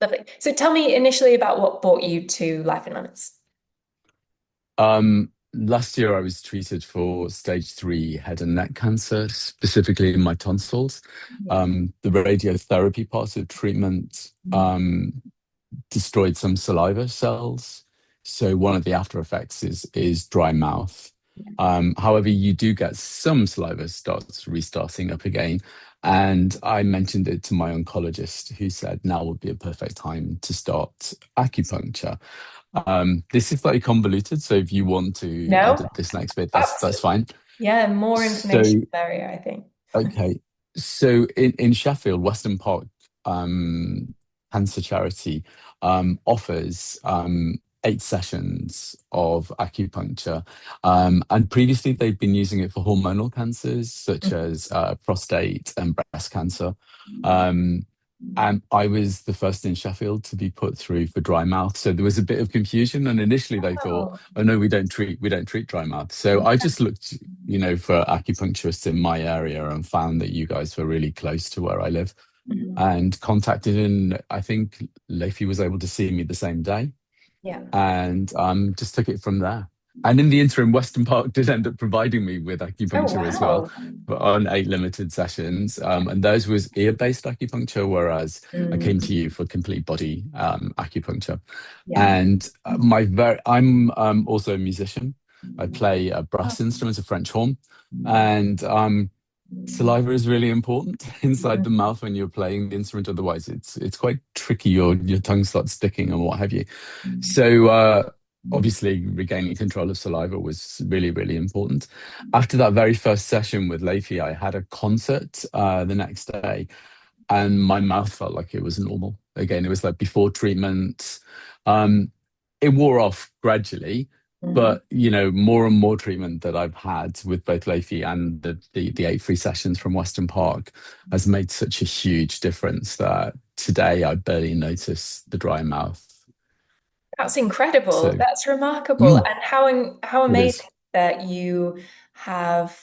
Lovely. So tell me initially about what brought you to Life in Lemons. Last year I was treated for stage 3 head and neck cancer, specifically in my tonsils. Yeah. The radiotherapy part of treatment destroyed some saliva cells. So one of the after effects is dry mouth. However, you do get some saliva starts restarting up again. And I mentioned it to my oncologist, who said now would be a perfect time to start acupuncture. This is slightly convoluted, so if you want to No? edit this next bit, that's Absolutely. fine. Yeah, more information So, area, I think. okay, so in Sheffield, Western Park Cancer Charity offers 8 sessions of acupuncture, and previously they've been using it for hormonal cancers such as prostate and breast cancer. Um, and I was the first in Sheffield to be put through for dry mouth. So there was a bit of confusion. And initially they thought, Oh, oh no, we don't treat dry mouth. So I just looked, for acupuncturists in my area and found that you guys were really close to where I live and contacted, and I think Leify was able to see me the same day yeah. and just took it from there. And in the interim, Western Park did end up providing me with Oh, acupuncture as well, wow. but on 8 limited sessions. And theirs was ear-based acupuncture, whereas I came Mm, to you for complete body acupuncture. yeah. And I'm also a musician. I play a brass instrument, a French horn, and saliva is really important inside the mouth when you're playing the instrument. Otherwise, it's quite tricky. Your tongue starts sticking and what have you. So obviously, regaining control of saliva was really, really important. After that very first session with Leify, I had a concert the next day, and my mouth felt like it was normal again. It was like before treatment. Um, it wore off gradually, Mhm. but more and more treatment that I've had with both Leify and the 8 free sessions from Western Park has made such a huge difference that today I barely notice the dry mouth. That's incredible. So That's remarkable. mm, And how it amazing is. that you have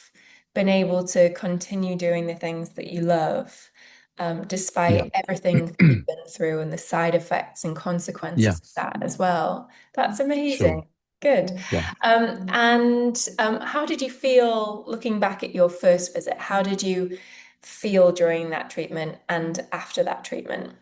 been able to continue doing the things that you love, Yeah. despite everything that you've been through and the side effects and Yeah, consequences of that as well. That's sure. amazing. Good. Yeah. And how did you feel looking back at your first visit? How did you feel during that treatment and after that treatment?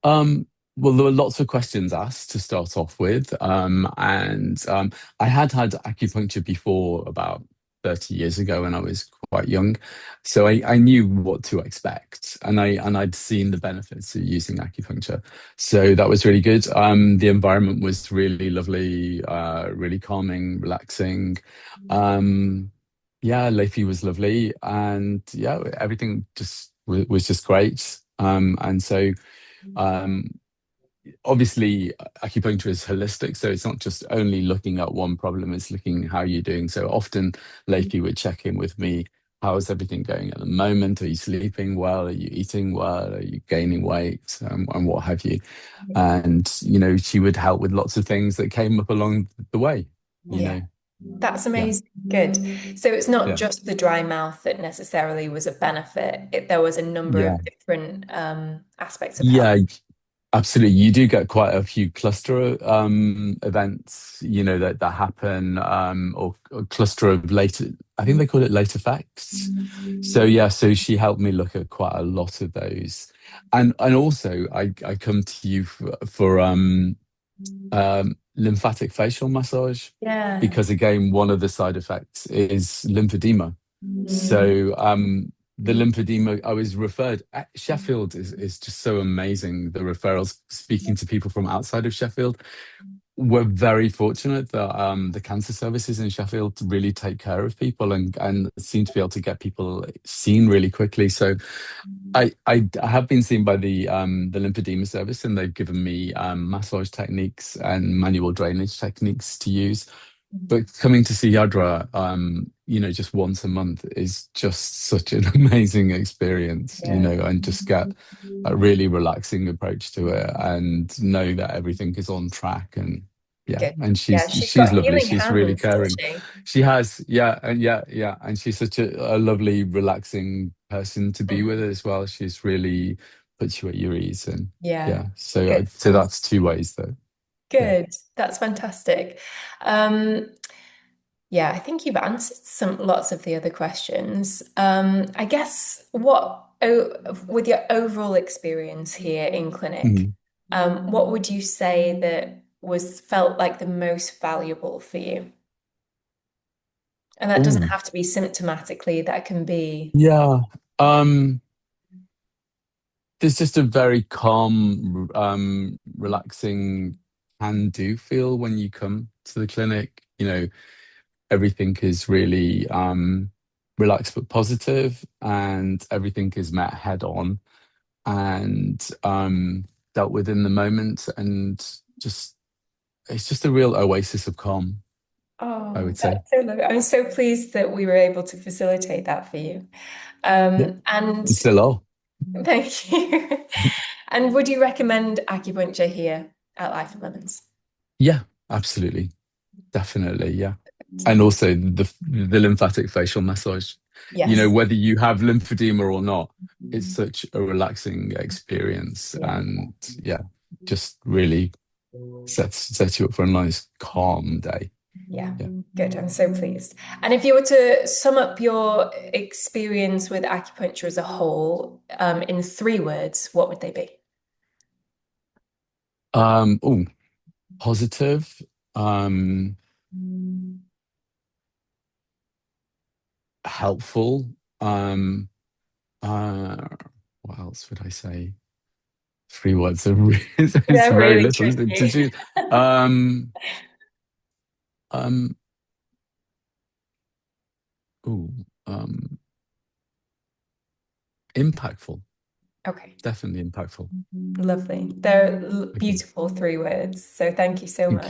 Um, well, there were lots of questions asked to start off with. And I had acupuncture before about 30 years ago when I was quite young. So I knew what to expect and I'd seen the benefits of using acupuncture. So that was really good. The environment was really lovely, really calming, relaxing. Um, yeah, Leafy was lovely, and yeah, everything just was just great. And so um, obviously, acupuncture is holistic, so it's not just only looking at one problem, it's looking how you're doing. So often, Leify would check in with me. How is everything going at the moment? Are you sleeping well? Are you eating well? Are you gaining weight? And what have you? And, she would help with lots of things that came up along the way, you Yeah. know? That's Yeah. amazing. Good. So it's not Yeah. just the dry mouth that necessarily was a benefit. There was a number of Yeah. different aspects of health. Yeah, absolutely. You do get quite a few cluster events, that happen, or cluster of later, I think they call it late effects. So yeah, so she helped me look at quite a lot of those. And also I come to you for lymphatic facial massage, Yeah. because again, one of the side effects is lymphedema. Mm. So the lymphedema, I was referred. Sheffield is just so amazing. The referrals, speaking to people from outside of Sheffield, we're very fortunate that the cancer services in Sheffield really take care of people and seem to be able to get people seen really quickly. So I have been seen by the lymphedema service, and they've given me massage techniques and manual drainage techniques to use. But coming to see Yadra, just once a month is just such an amazing experience, Yeah. and just get a really relaxing approach to it and know that everything is on track. And yeah, Good. and Yeah, she's she's she's got lovely. healing She's really hands, doesn't caring. she? She has, yeah, and yeah, and she's such a lovely, relaxing person to be with as well. She's really puts you at your ease. And Yeah. yeah, so Good. I'd say that's two ways that, yeah. Good. That's fantastic. Um, yeah, I think you've answered some lots of the other questions. I guess with your overall experience here in clinic, Mhm. what would you say that was felt like the most valuable for you? And that doesn't Oh, have to be symptomatically, that can be. yeah. Um, there's just a very calm, relaxing can-do feel when you come to the clinic. Everything is really relaxed but positive, and everything is met head on and dealt with in the moment. And just it's just a real oasis of calm, I Oh, would say. that's so lovely. I'm so pleased that we were able to facilitate that for you. Yeah, And and still are. thank you. And would you recommend acupuncture here at Life and Lemons? Yeah, absolutely. Definitely, yeah. And also the lymphatic facial massage. Yes. Whether you have lymphedema or not, it's such a relaxing experience, Yeah. and yeah, just really sets you up for a nice calm day. Yeah. Yeah. Good. I'm so pleased. And if you were to sum up your experience with acupuncture as a whole, in 3 words, what would they be? Oh, positive, um, helpful. Um, uh, what else would I say? 3 words are it's They're very really little, isn't it, to tricky. choose? Um, um, oh, um, impactful. Okay. Definitely impactful. Lovely. They're Okay. beautiful 3 words. So thank you so Thank much. you.